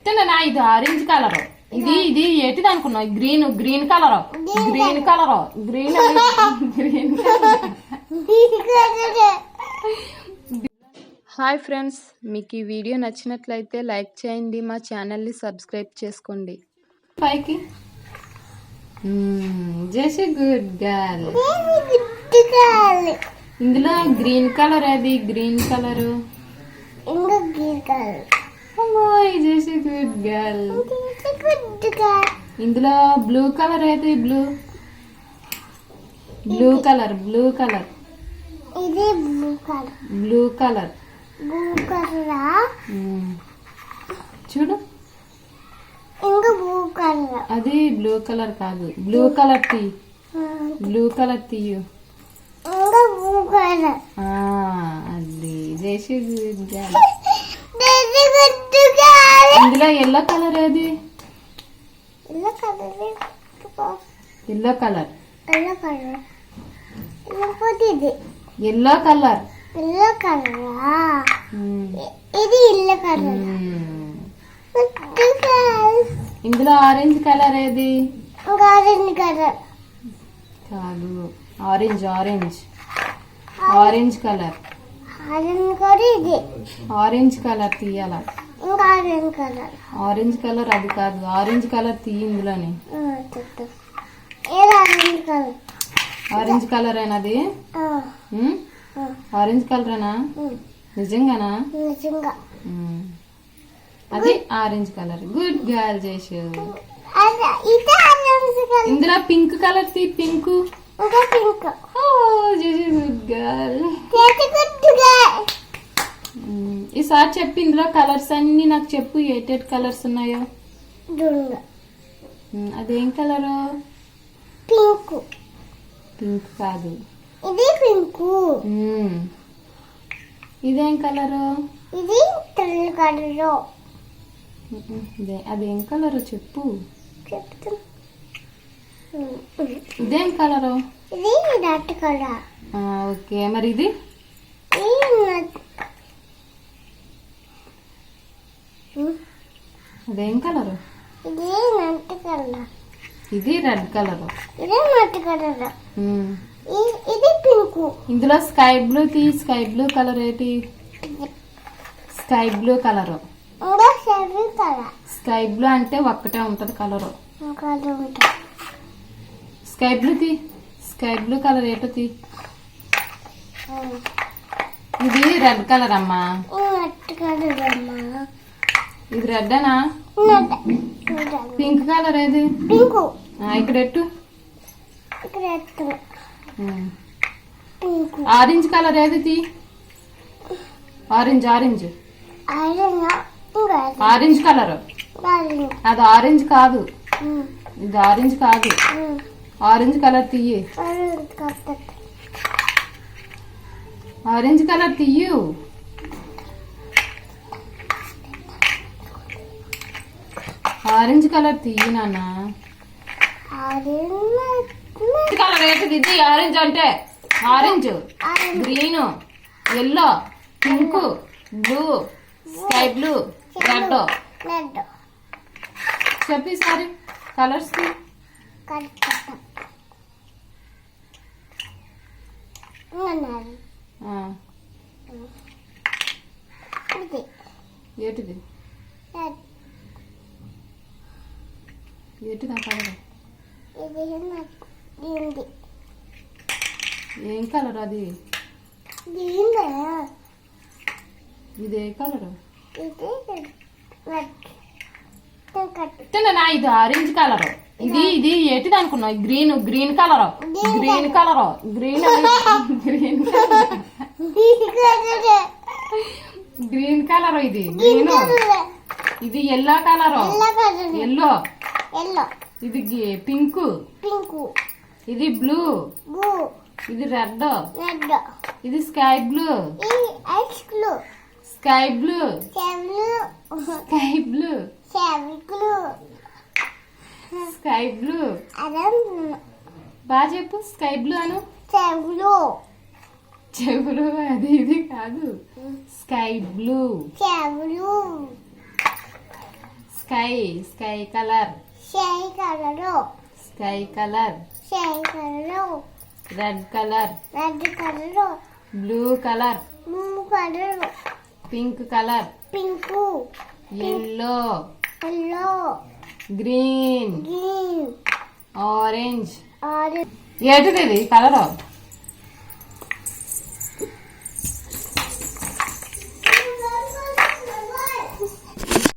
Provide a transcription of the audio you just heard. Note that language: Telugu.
నా ఇది ఆరెంజ్ కలర్. ఇది ఇది ఏంటిది అనుకున్నావు? Green green colour green colour green green hi friends, మీకు ఈ వీడియో నచ్చినట్లయితే లైక్ చేయండి, మా ఛానల్ని సబ్స్క్రైబ్ చేసుకోండి. పైకి జేసి గుడ్ గర్ల్. ఇందులో గ్రీన్ కలర్, అది గ్రీన్ కలర్, గ్రీన్ కలర్. జేసి గుడ్ గర్ల్. ఇందులో బ్లూ కలర్, ఏది blue blue colour blue colour ఇది blue colour. Blue colour blue colour చూడు. ఇంకా బ్లూ కలర్. అది బ్లూ కలర్ కాదు, బ్లూ కలర్ తీ. బ్లూ కలర్ తీయు. ఇంకా బ్లూ కలర్. అది జేసి గుడ్ గర్ల్. Good colour. ఇందులో ఎల్లో కలర్, ఏది yellow colour. Yellow colour yellow colour. ఇది ఎల్లో కలర్. ఎల్లో కలరా? ఇది ఎల్లో కలర్. ఇందులో ఆరెంజ్ కలర్, ఏది ఆరెంజ్ కలర్ కాదు, orange orange orange colour. Orange colour. ఇది ఆరెంజ్ కలర్ తీయాల. ఇంకా ఆరెంజ్ కలర్. ఆరెంజ్ కలర్ అది కాదు, ఆరెంజ్ కలర్ తీయి. ఇందులోనే ఏది ఆరెంజ్ కలర్? ఆరెంజ్ కలర్ అయినది. ఆరెంజ్ కలర్ అయినా? నిజంగానా? నిజంగా. అది ఆరెంజ్ కలర్. గుడ్ గర్ల్ చేసు. ఇది ఆరెంజ్ కలర్. ఇందులో పింక్ కలర్ తీ. పింక్. ఇంకా పింక్. చేసి గుడ్ గర్ల్. Good girl. ఈసారి చెప్పి ఇందులో కలర్స్ అన్ని నాకు చెప్పు, ఏటేట్ కలర్స్ ఉన్నాయో. అదేం కలరు? పింక్. పింక్ కాదు, ఇది పింక్. ఇదేం కలరు? ఇది తెల్ల కలరు. అదేం కలరు చెప్పు. చెప్తాను. ఇదేం కలరు? ఇది రెడ్ కలర్. ఓకే, మరి ఇది? అదేం కలరు? ఇది రెడ్ కలర్. ఇది రెడ్ కలర్. ఇది రెడ్ కలర్. ఇది పింక్. ఇందులో స్కై బ్లూ తీ. స్కై బ్లూ కలర్ ఏంటి? Sky blue colour. Sky blue అంటే ఒక్కటే ఉంటది కలరు. స్కై బ్లూ తీ. స్కై బ్లూ కలర్ ఏంటో తీ. ఇది రెడ్ కలర్ అమ్మా. ఇది రెడ్ అనా? పింక్ కలర్ ఏది? పింక్. ఇక్కడ ఎట్టు. ఆరెంజ్ కలర్ ఏది తీ. Orange orange orange colour. అది ఆరెంజ్ కాదు, ఇది ఆరెంజ్ కాదు. ఆరెంజ్ కలర్ తీయి. Orange colour తీయు. ఆరెంజ్ కలర్ తీయి నాన్న. కలర్ ఏంటిది? ఇది ఆరెంజ్ అంటే orange, green, yellow, pink, blue, sky blue, red. చెప్పి సారీ కలర్స్. ఏంటిది? ఏంటిది ఆ కలర్? ఏం కలర్ అది? ఇదే కలర్. నా ఇది ఆరెంజ్ కలర్. ఇది ఇది ఏంటిది అనుకున్నావు? Green green colour green colour green green green colour. ఇది గ్రీన్. ఇది ఎల్లో కలర్. ఎల్లో. ఇది పింక్. ఇది బ్లూ. ఇది రెడ్. ఇది sky blue. Sky blue. Sky blue. Sky blue. బాగా చెప్పు. స్కై బ్లూ అను. చెవులు అది ఇది కాదు. Sky blue. Sky sky colour shy colour sky colour shy colour red colour red colour blue colour blue colour pink colour pink yellow yellow green green orange orange ఏంటిది ఇది కలర్